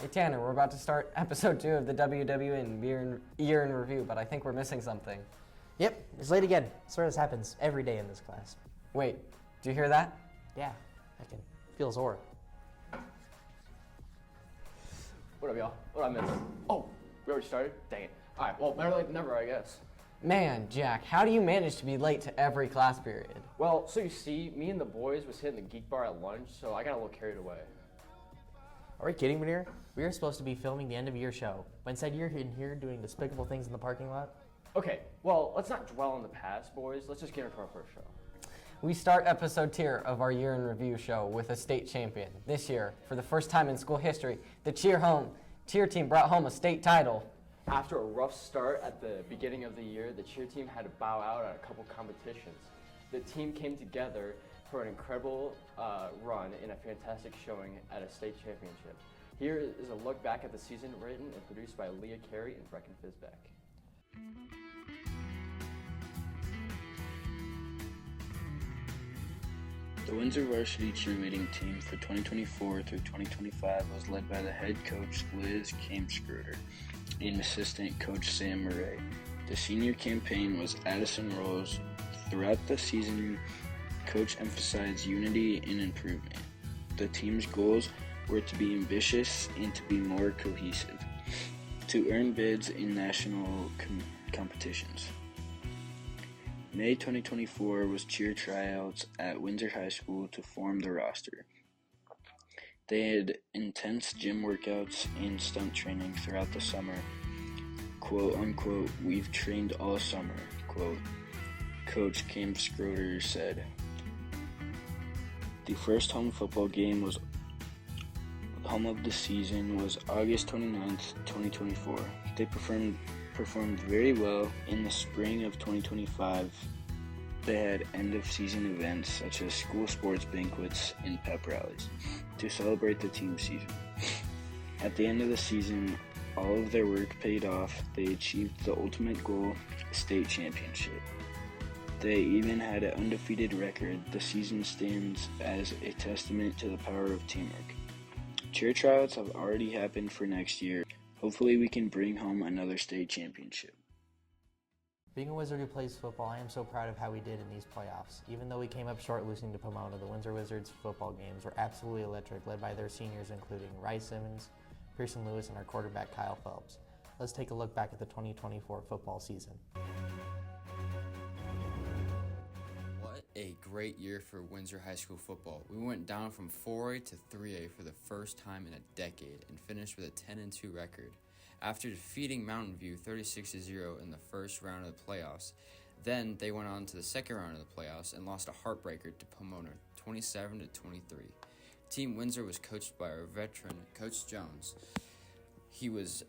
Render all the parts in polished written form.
Hey Tanner, we're about to start episode 2 of the WWN Year in Review, but I think we're missing something. Yep, it's late again. Sort of this happens every day in this class. Wait, do you hear that? Yeah, I can feel his aura. What up, y'all? What did I miss? Oh, we already started? Dang it. Alright, well, better late than never, I guess. Man, Jack, how do you manage to be late to every class period? Well, so you see, me and the boys was hitting the geek bar at lunch, so I got a little carried away. Are we kidding, Munir? We were supposed to be filming the end of year show, but instead you're in here doing despicable things in the parking lot? Okay, well, let's not dwell on the past, boys. Let's just get into our first show. We start episode 2 of our Year in Review show with a state champion. This year, for the first time in school history, the cheer team brought home a state title. After a rough start at the beginning of the year, the cheer team had to bow out at a couple competitions. The team came together for an incredible run in a fantastic showing at a state championship. Here is a look back at the season written and produced by Leah Carey and Brecken Fisbeck. The Windsor varsity cheerleading team for 2024 through 2025 was led by the head coach Liz Kamskruder and assistant coach Sam Murray. The senior campaign was Addison Rose. Throughout the season, coach emphasized unity and improvement. The team's goals were to be ambitious and to be more cohesive, to earn bids in national competitions. May 2024 was cheer tryouts at Windsor High School to form the roster. They had intense gym workouts and stunt training throughout the summer. Quote unquote, "We've trained all summer," quote. Coach Kamskruder said. The first home football game was home of the season was August 29th, 2024. They performed very well. In the spring of 2025, they had end-of-season events such as school sports banquets and pep rallies to celebrate the team season. At the end of the season, all of their work paid off. They achieved the ultimate goal, state championship. They even had an undefeated record. The season stands as a testament to the power of teamwork. Cheer tryouts have already happened for next year. Hopefully we can bring home another state championship. Being a Wizard who plays football, I am so proud of how we did in these playoffs. Even though we came up short losing to Pomona, the Windsor Wizards football games were absolutely electric, led by their seniors including Rice Simmons, Pearson Lewis, and our quarterback Kyle Phelps. Let's take a look back at the 2024 football season. What a great year for Windsor High School football. We went down from 4A to 3A for the first time in a decade and finished with a 10-2 record. After defeating Mountain View 36-0 in the first round of the playoffs, then they went on to the second round of the playoffs and lost a heartbreaker to Pomona 27-23. Team Windsor was coached by our veteran, Coach Jones. He was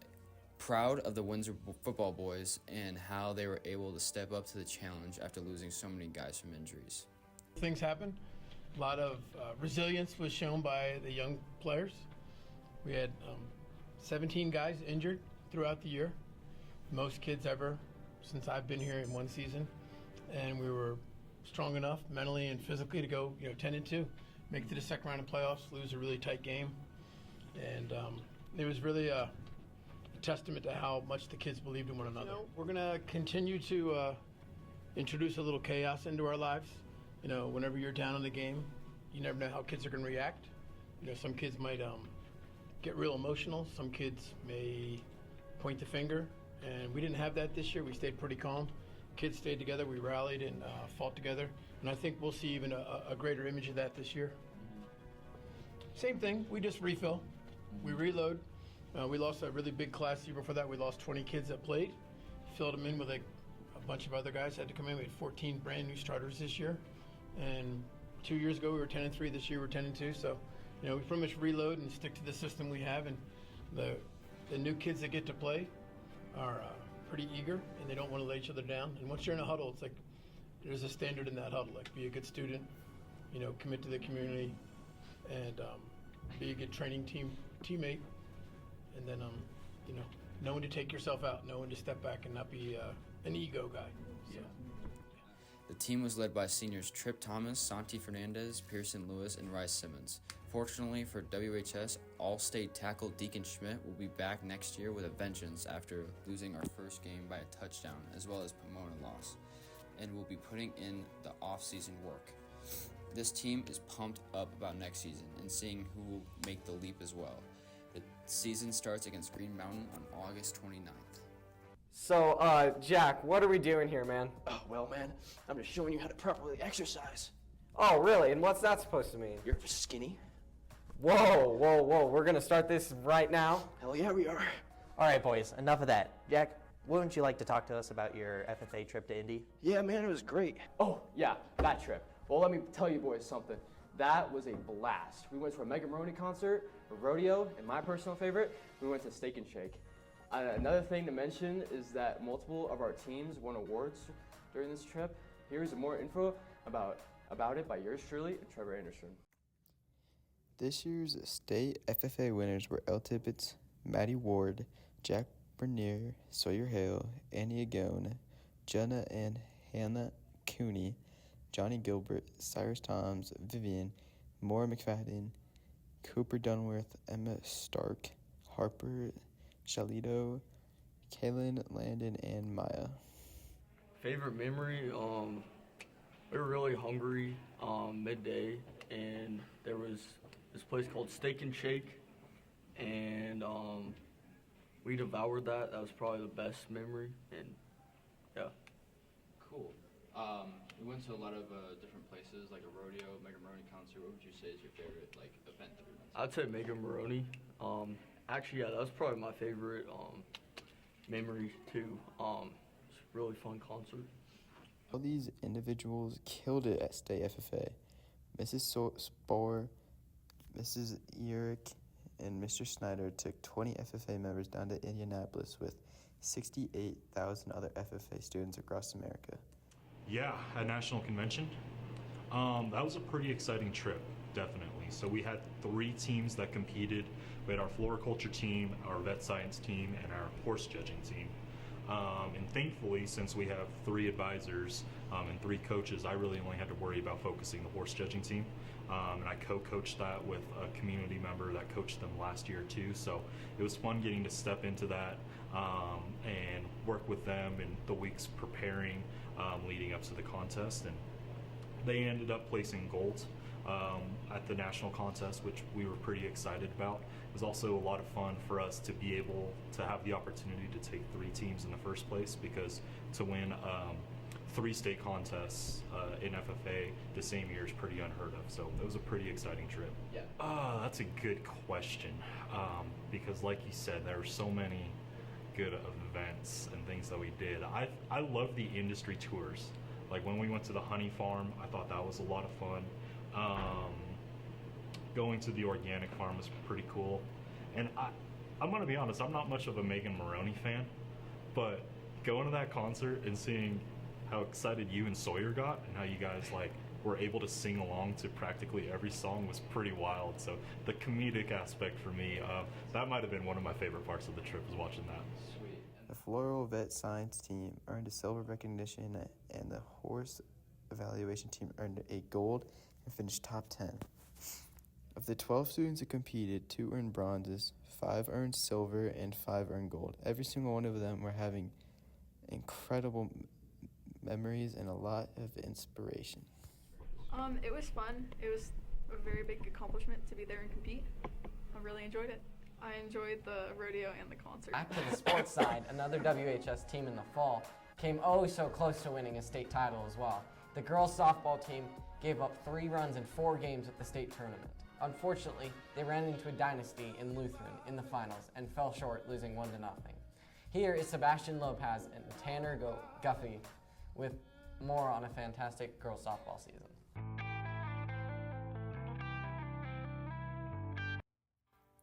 proud of the Windsor football boys and how they were able to step up to the challenge after losing so many guys from injuries. Things happen. A lot of resilience was shown by the young players. We had 17 guys injured throughout the year, most kids ever since I've been here in one season, and we were strong enough mentally and physically to go 10-2, make it to the second round of playoffs, lose a really tight game, and it was really a testament to how much the kids believed in one another. We're going to continue to introduce a little chaos into our lives. Whenever you're down in the game, you never know how kids are going to react. Some kids might get real emotional. Some kids may point the finger, and we didn't have that this year. We stayed pretty calm. Kids stayed together. We rallied and fought together, and I think we'll see even a greater image of that this year. Same thing. We just refill. We reload. We lost a really big class the year before that. We lost 20 kids that played. Filled them in with a bunch of other guys had to come in. We had 14 brand new starters this year, and 2 years ago we were 10-3. This year we're 10-2. So, we pretty much reload and stick to the system we have. And the new kids that get to play are pretty eager, and they don't want to lay each other down. And once you're in a huddle, it's like there's a standard in that huddle. Like, be a good student, commit to the community, and be a good training teammate. And then, know when to take yourself out, know when to step back and not be an ego guy. So. The team was led by seniors Trip Thomas, Santi Fernandez, Pearson Lewis, and Rice Simmons. Fortunately for WHS, All-State tackle Deacon Schmidt will be back next year with a vengeance after losing our first game by a touchdown, as well as Pomona loss, and will be putting in the off-season work. This team is pumped up about next season and seeing who will make the leap as well. The season starts against Green Mountain on August 29th. So, Jack, what are we doing here, man? Oh, well, man, I'm just showing you how to properly exercise. Oh, really? And what's that supposed to mean? You're skinny. Whoa. We're gonna start this right now? Hell yeah, we are. All right, boys, enough of that. Jack, wouldn't you like to talk to us about your FFA trip to Indy? Yeah, man, it was great. Oh, yeah, that trip. Well, let me tell you boys something. That was a blast. We went to a Mega Maroney concert, a rodeo, and my personal favorite, we went to Steak and Shake. Another thing to mention is that multiple of our teams won awards during this trip. Here's more info about it by yours truly, Trevor Anderson. This year's state FFA winners were Elle Tippett, Maddie Ward, Jack Bernier, Sawyer Hale, Annie Agone, Jenna and Hannah Cooney, Johnny Gilbert, Cyrus Toms, Vivian, Maura McFadden, Cooper Dunworth, Emma Stark, Harper Shalito, Kaylin Landon, and Maya. Favorite memory, we were really hungry midday, and there was this place called Steak and Shake, and we devoured that. That was probably the best memory, and yeah. Cool. We went to a lot of different places, like a rodeo, Mega Maroney concert. What would you say is your favorite event that we went to? I'd say Mega Maroney. Actually, yeah, that was probably my favorite memory too. It's a really fun concert. All these individuals killed it at state FFA. Mrs. Spohr, Mrs. Urick, and Mr. Snyder took 20 FFA members down to Indianapolis with 68,000 other FFA students across America. Yeah, at National Convention. That was a pretty exciting trip, definitely. So we had 3 teams that competed. We had our floriculture team, our vet science team, and our horse judging team. And thankfully, since we have 3 advisors and 3 coaches, I really only had to worry about focusing the horse judging team. And I co-coached that with a community member that coached them last year too. So it was fun getting to step into that and work with them in the weeks preparing leading up to the contest. And they ended up placing gold at the national contest, which we were pretty excited about. It was also a lot of fun for us to be able to have the opportunity to take 3 teams in the first place, because to win 3 state contests in FFA the same year is pretty unheard of. So it was a pretty exciting trip. Yeah. That's a good question, because like you said, there were so many good events and things that we did. I love the industry tours. Like when we went to the honey farm, I thought that was a lot of fun. Going to the organic farm was pretty cool. And I'm gonna be honest, I'm not much of a Megan Maroney fan, but going to that concert and seeing how excited you and Sawyer got and how you guys were able to sing along to practically every song was pretty wild. So the comedic aspect for me, that might have been one of my favorite parts of the trip, was watching that. Sweet. The floral vet science team earned a silver recognition, and the horse evaluation team earned a gold and finished top 10. Of the 12 students who competed, 2 earned bronzes, 5 earned silver, and 5 earned gold. Every single one of them were having incredible memories and a lot of inspiration. It was fun. It was a very big accomplishment to be there and compete. I really enjoyed it. I enjoyed the rodeo and the concert. Back to the sports side, another WHS team in the fall came oh so close to winning a state title as well. The girls softball team gave up 3 runs in 4 games at the state tournament. Unfortunately, they ran into a dynasty in Lutheran in the finals and fell short, losing 1-0. Here is Sebastian Lopez and Tanner Guffey with more on a fantastic girls softball season.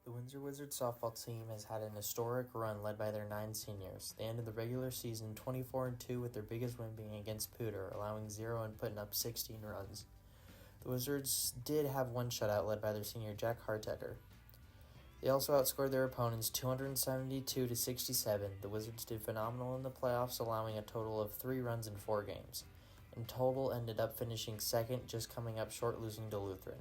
The Windsor Wizards softball team has had an historic run led by their 9 seniors. They ended the regular season 24-2 with their biggest win being against Pooter, allowing 0 and putting up 16 runs. The Wizards did have 1 shutout led by their senior Jack Hartecker. They also outscored their opponents 272-67. The Wizards did phenomenal in the playoffs, allowing a total of 3 runs in 4 games. In total, ended up finishing second, just coming up short losing to Lutheran.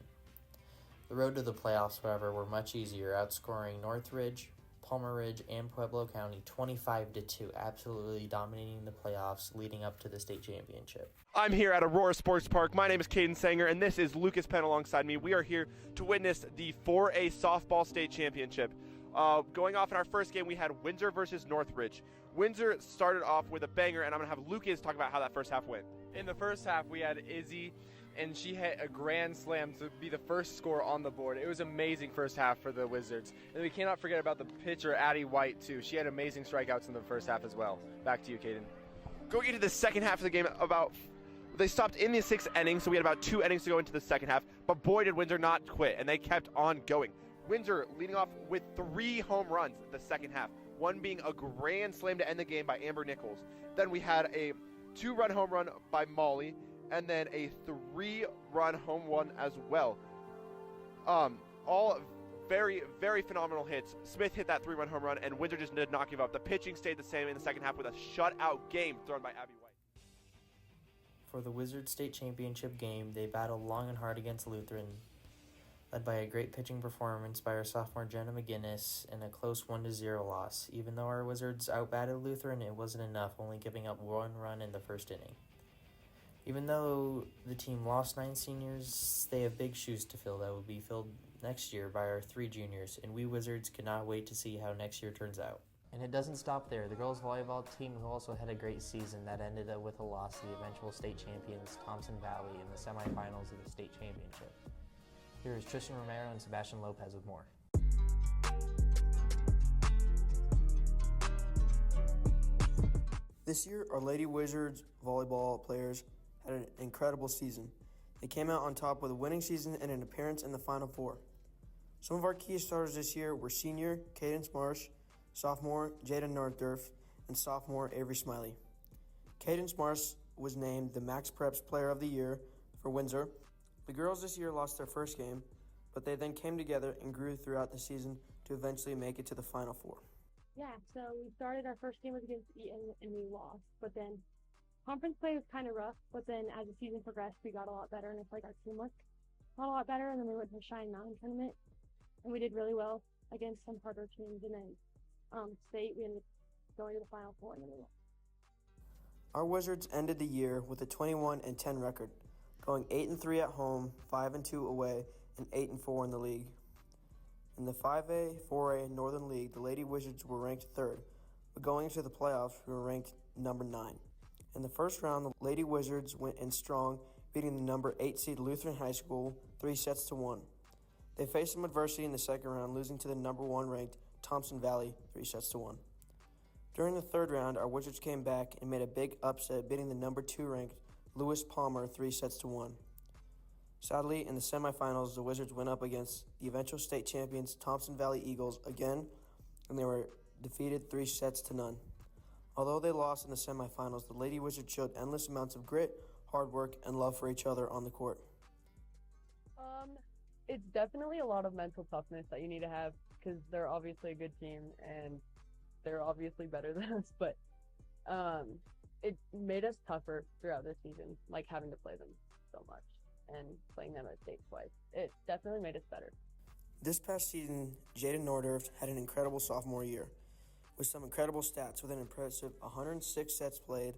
The road to the playoffs, however, were much easier, outscoring Northridge, Palmer Ridge, and Pueblo County 25-2, absolutely dominating the playoffs leading up to the state championship. I'm here at Aurora Sports Park. My name is Caden Sanger, and this is Lucas Penn alongside me. We are here to witness the 4A softball state championship. Going off in our first game, we had Windsor versus Northridge. Windsor started off with a banger, and I'm going to have Lucas talk about how that first half went. In the first half, we had Izzy, and she hit a grand slam to be the first score on the board. It was amazing first half for the Wizards. And we cannot forget about the pitcher, Addie White, too. She had amazing strikeouts in the first half as well. Back to you, Caden. Going into the second half of the game, they stopped in the 6th inning, so we had about 2 innings to go into the second half, but boy did Windsor not quit, and they kept on going. Windsor leading off with 3 home runs the second half, one being a grand slam to end the game by Amber Nichols. Then we had a 2-run home run by Molly, and then a 3-run home run as well. All very, very phenomenal hits. Smith hit that 3-run home run, and Windsor just did not give up. The pitching stayed the same in the second half with a shutout game thrown by Abby White. For the Wizards state championship game, they battled long and hard against Lutheran, led by a great pitching performance by our sophomore Jenna McGinnis and a close 1-0 loss. Even though our Wizards outbatted Lutheran, it wasn't enough, only giving up 1 run in the first inning. Even though the team lost 9 seniors, they have big shoes to fill that will be filled next year by our 3 juniors, and we Wizards cannot wait to see how next year turns out. And it doesn't stop there. The girls volleyball team also had a great season that ended up with a loss to the eventual state champions, Thompson Valley, in the semifinals of the state championship. Here is Tristan Romero and Sebastian Lopez with more. This year, our Lady Wizards volleyball players had an incredible season. They came out on top with a winning season and an appearance in the Final Four. Some of our key starters this year were senior Cadence Marsh, sophomore Jada Northdorf, and sophomore Avery Smiley. Cadence Marsh was named the Max Preps Player of the Year for Windsor. The girls this year lost their first game, but they then came together and grew throughout the season to eventually make it to the Final Four. Yeah, so we started, our first game was against Eaton and we lost, but then conference play was kind of rough, but then as the season progressed, we got a lot better, and it's like our teamwork got a lot better, and then we went to the Cheyenne Mountain tournament, and we did really well against some harder teams, and then state, we ended up going to the Final Four, and then we won. Our Wizards ended the year with a 21-10 record, going 8-3 at home, 5-2 away, and 8-4 in the league. In the 5A, 4A Northern League, the Lady Wizards were ranked 3rd, but going into the playoffs, we were ranked number 9. In the first round, the Lady Wizards went in strong, beating the number 8 seed Lutheran High School 3-1. They faced some adversity in the second round, losing to the number 1 ranked Thompson Valley 3-1. During the third round, our Wizards came back and made a big upset, beating the number 2 ranked Lewis Palmer 3-1. Sadly, in the semifinals, the Wizards went up against the eventual state champions Thompson Valley Eagles again, and they were defeated 3-0. Although they lost in the semifinals, the Lady Wizards showed endless amounts of grit, hard work, and love for each other on the court. It's definitely a lot of mental toughness that you need to have, because they're obviously a good team and they're obviously better than us, but it made us tougher throughout the season, like having to play them so much and playing them at state twice. It definitely made us better. This past season, Jada Northdorf had an incredible sophomore year, with some incredible stats with an impressive 106 sets played,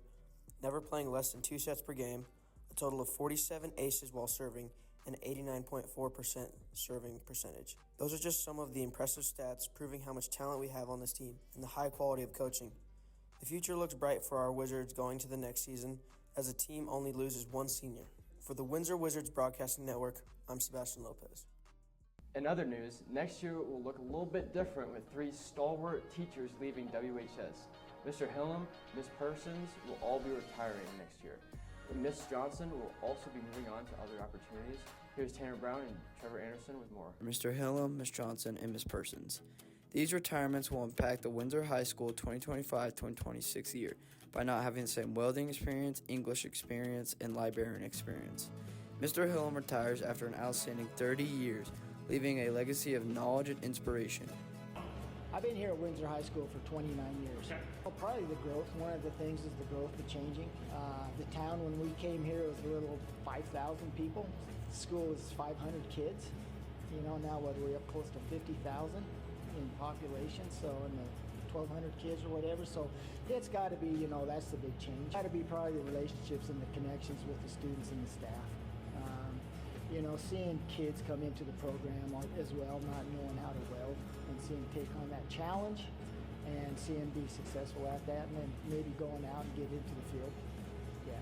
never playing less than 2 sets per game, a total of 47 aces while serving, and 89.4% serving percentage. Those are just some of the impressive stats proving how much talent we have on this team and the high quality of coaching. The future looks bright for our Wizards going to the next season, as the team only loses 1 senior. For the Windsor Wizards Broadcasting Network, I'm Sebastian Lopez. In other news, next year will look a little bit different with 3 stalwart teachers leaving WHS. Mr. Hillam, Ms. Persons will all be retiring next year. Ms. Johnson will also be moving on to other opportunities. Here's Tanner Brown and Trevor Anderson with more. Mr. Hillam, Ms. Johnson, and Ms. Persons. These retirements will impact the Windsor High School 2025-2026 year by not having the same welding experience, English experience, and librarian experience. Mr. Hillam retires after an outstanding 30 years, leaving a legacy of knowledge and inspiration. I've been here at Windsor High School for 29 years. Well, probably the growth. One of the things is the growth, the changing. The town, when we came here, it was a little 5,000 people. The school was 500 kids. You know, now what, we're up close to 50,000 in population, so in the 1,200 kids or whatever. So it's got to be, you know, that's the big change. Got to be probably the relationships and the connections with the students and the staff. You know, seeing kids come into the program as well, not knowing how to weld, and seeing them take on that challenge and seeing them be successful at that, and then maybe going out and get into the field. Yeah.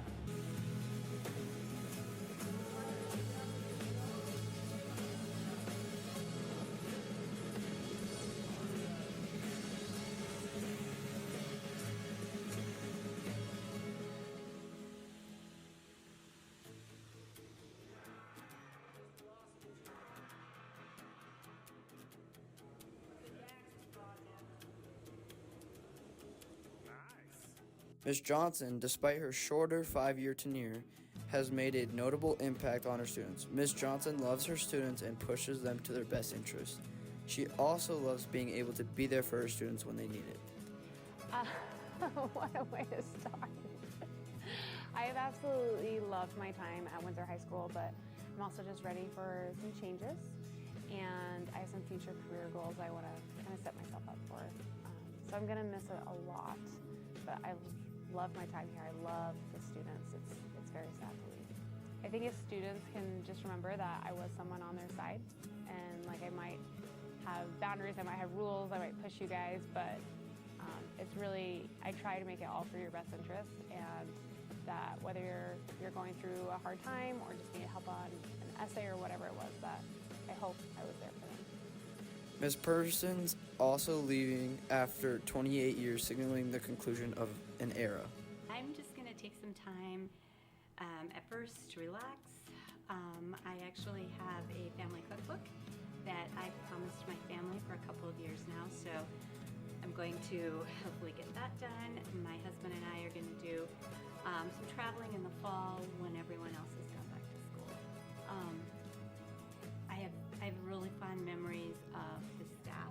Ms. Johnson, despite her shorter 5-year tenure, has made a notable impact on her students. Ms. Johnson loves her students and pushes them to their best interest. She also loves being able to be there for her students when they need it. What a way to start. I have absolutely loved my time at Windsor High School, but I'm also just ready for some changes, and I have some future career goals I want to kind of set myself up for. So I'm going to miss it a lot, but I love my time here. I love the students. It's very sad to leave. I think if students can just remember that I was someone on their side, and like I might have boundaries, I might have rules, I might push you guys, but it's really, I try to make it all for your best interest, and that whether you're going through a hard time or just need help on an essay or whatever it was, that I hope I was there for them. Ms. Persons also leaving after 28 years, signaling the conclusion of an era. I'm just going to take some time at first to relax. I actually have a family cookbook that I've promised my family for a couple of years now, so I'm going to hopefully get that done. My husband and I are going to do some traveling in the fall when everyone else has gone back to school. I have really fond memories of the staff.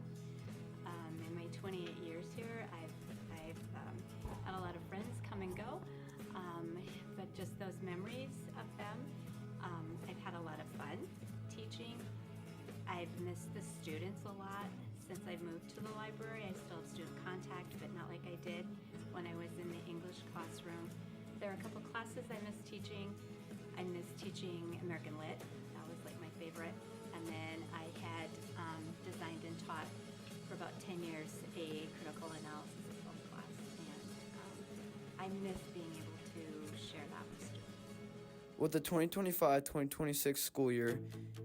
In my 28 years here, I've had a lot of friends come and go, but just those memories of them, I've had a lot of fun teaching. I've missed the students a lot since I've moved to the library. I still have student contact, but not like I did when I was in the English classroom. There are a couple classes I miss teaching. I miss teaching American Lit. That was like my favorite. And then I had designed and taught for about 10 years a critical analysis of film class. And I miss being able to share that with students. With the 2025-2026 school year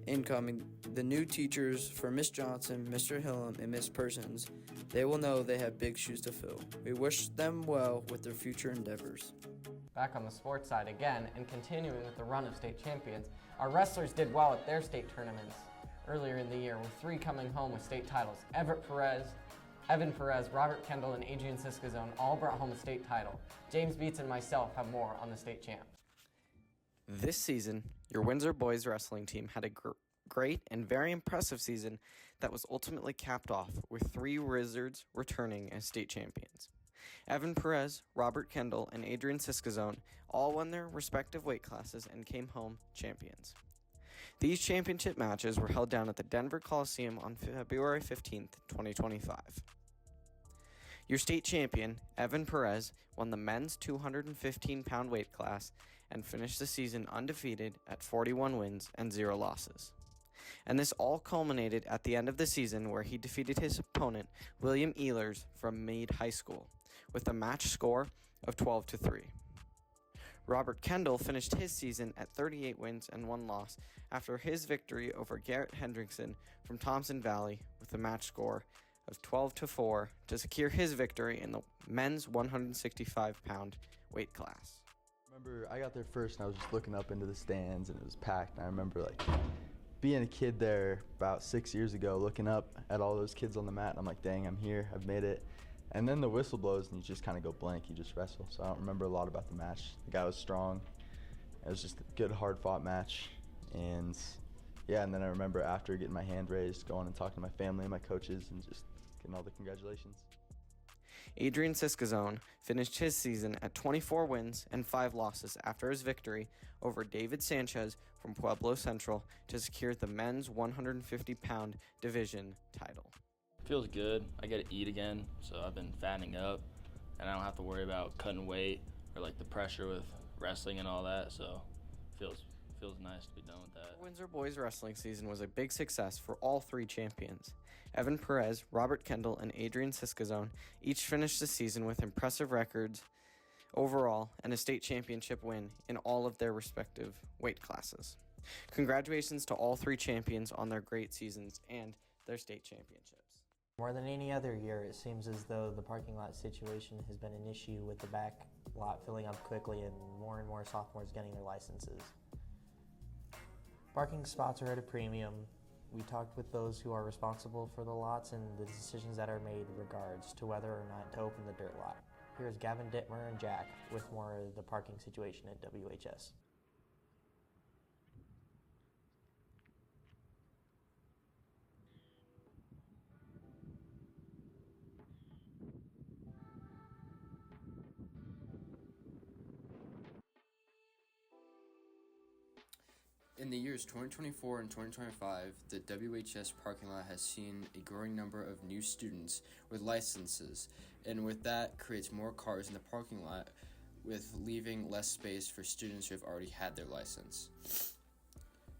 incoming, the new teachers for Ms. Johnson, Mr. Hillam, and Ms. Persons, they will know they have big shoes to fill. We wish them well with their future endeavors. Back on the sports side again, and continuing with the run of state champions, our wrestlers did well at their state tournaments earlier in the year, with 3 coming home with state titles. Evan Perez, Robert Kendall, and Adrian Siskazone all brought home a state title. James Beats and myself have more on the state champs. This season, your Windsor boys wrestling team had a great and very impressive season that was ultimately capped off with 3 Wizards returning as state champions. Evan Perez, Robert Kendall, and Adrian Siskazone all won their respective weight classes and came home champions. These championship matches were held down at the Denver Coliseum on February 15th, 2025. Your state champion, Evan Perez, won the men's 215-pound weight class and finished the season undefeated at 41 wins and 0 losses. And this all culminated at the end of the season where he defeated his opponent, William Ehlers from Meade High School, with a match score of 12-3. Robert Kendall finished his season at 38 wins and 1 loss after his victory over Garrett Hendrickson from Thompson Valley with a match score of 12-4 to secure his victory in the men's 165-pound weight class. I remember I got there first and I was just looking up into the stands and it was packed, and I remember like being a kid there about 6 years ago, looking up at all those kids on the mat, and I'm like, dang, I'm here, I've made it. And then the whistle blows and you just kind of go blank, you just wrestle. So I don't remember a lot about the match. The guy was strong. It was just a good, hard-fought match. And yeah, and then I remember after getting my hand raised, going and talking to my family and my coaches and just getting all the congratulations. Adrian Siskazone finished his season at 24 wins and 5 losses after his victory over David Sanchez from Pueblo Central to secure the men's 150-pound division title. Feels good. I get to eat again, so I've been fattening up, and I don't have to worry about cutting weight or like the pressure with wrestling and all that, so feels nice to be done with that. The Windsor boys wrestling season was a big success for all 3 champions. Evan Perez, Robert Kendall, and Adrian Siskazone each finished the season with impressive records overall and a state championship win in all of their respective weight classes. Congratulations to all 3 champions on their great seasons and their state championships. More than any other year, it seems as though the parking lot situation has been an issue with the back lot filling up quickly and more sophomores getting their licenses. Parking spots are at a premium. We talked with those who are responsible for the lots and the decisions that are made in regards to whether or not to open the dirt lot. Here's Gavin Dittmer and Jack with more of the parking situation at WHS. In the years 2024 and 2025, the WHS parking lot has seen a growing number of new students with licenses, and with that creates more cars in the parking lot, with leaving less space for students who have already had their license.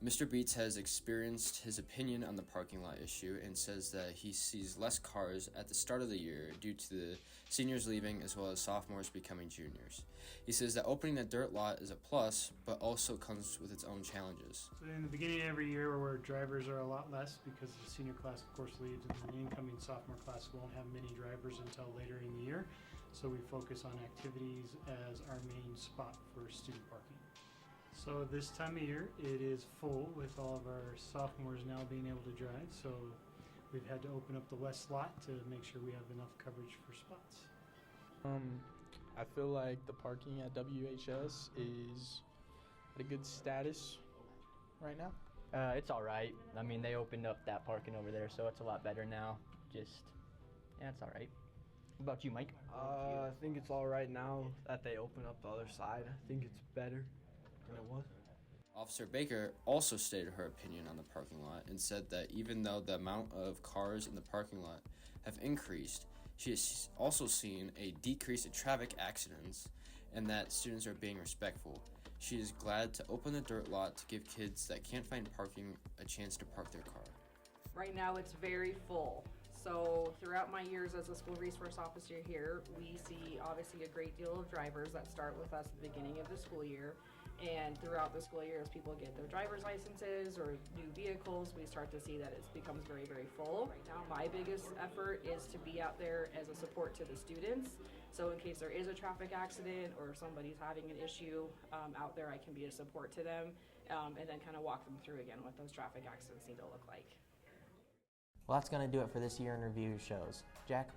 Mr. Beats has experienced his opinion on the parking lot issue and says that he sees less cars at the start of the year due to the seniors leaving as well as sophomores becoming juniors. He says that opening the dirt lot is a plus, but also comes with its own challenges. So in the beginning of every year where drivers are a lot less because the senior class of course leaves and the incoming sophomore class won't have many drivers until later in the year. So we focus on activities as our main spot for student parking. So this time of year it is full with all of our sophomores now being able to drive. So we've had to open up the west lot to make sure we have enough coverage for spots. I feel like the parking at WHS is at a good status right now. It's all right. I mean, they opened up that parking over there, so it's a lot better now. Yeah, it's all right. What about you, Mike? I think it's all right now that they open up the other side. I think it's better than it was. Officer Baker also stated her opinion on the parking lot and said that even though the amount of cars in the parking lot have increased, she has also seen a decrease in traffic accidents and that students are being respectful. She is glad to open the dirt lot to give kids that can't find parking a chance to park their car. Right now it's very full. So throughout my years as a school resource officer here, we see obviously a great deal of drivers that start with us at the beginning of the school year. And throughout the school year, as people get their driver's licenses or new vehicles, we start to see that it becomes very, very full. Right now, my biggest effort is to be out there as a support to the students. So in case there is a traffic accident or somebody's having an issue out there, I can be a support to them and then kind of walk them through again what those traffic accidents need to look like. Well, that's going to do it for this year in review shows. Jack, do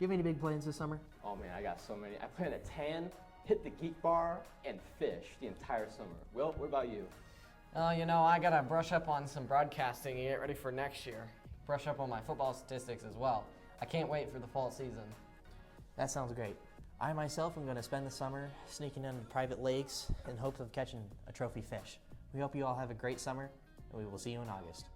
you have any big plans this summer? Oh man, I got so many. I plan to tan, hit the Geek Bar, and fish the entire summer. Will, what about you? I gotta brush up on some broadcasting and get ready for next year. Brush up on my football statistics as well. I can't wait for the fall season. That sounds great. I myself am going to spend the summer sneaking into private lakes in hopes of catching a trophy fish. We hope you all have a great summer, and we will see you in August.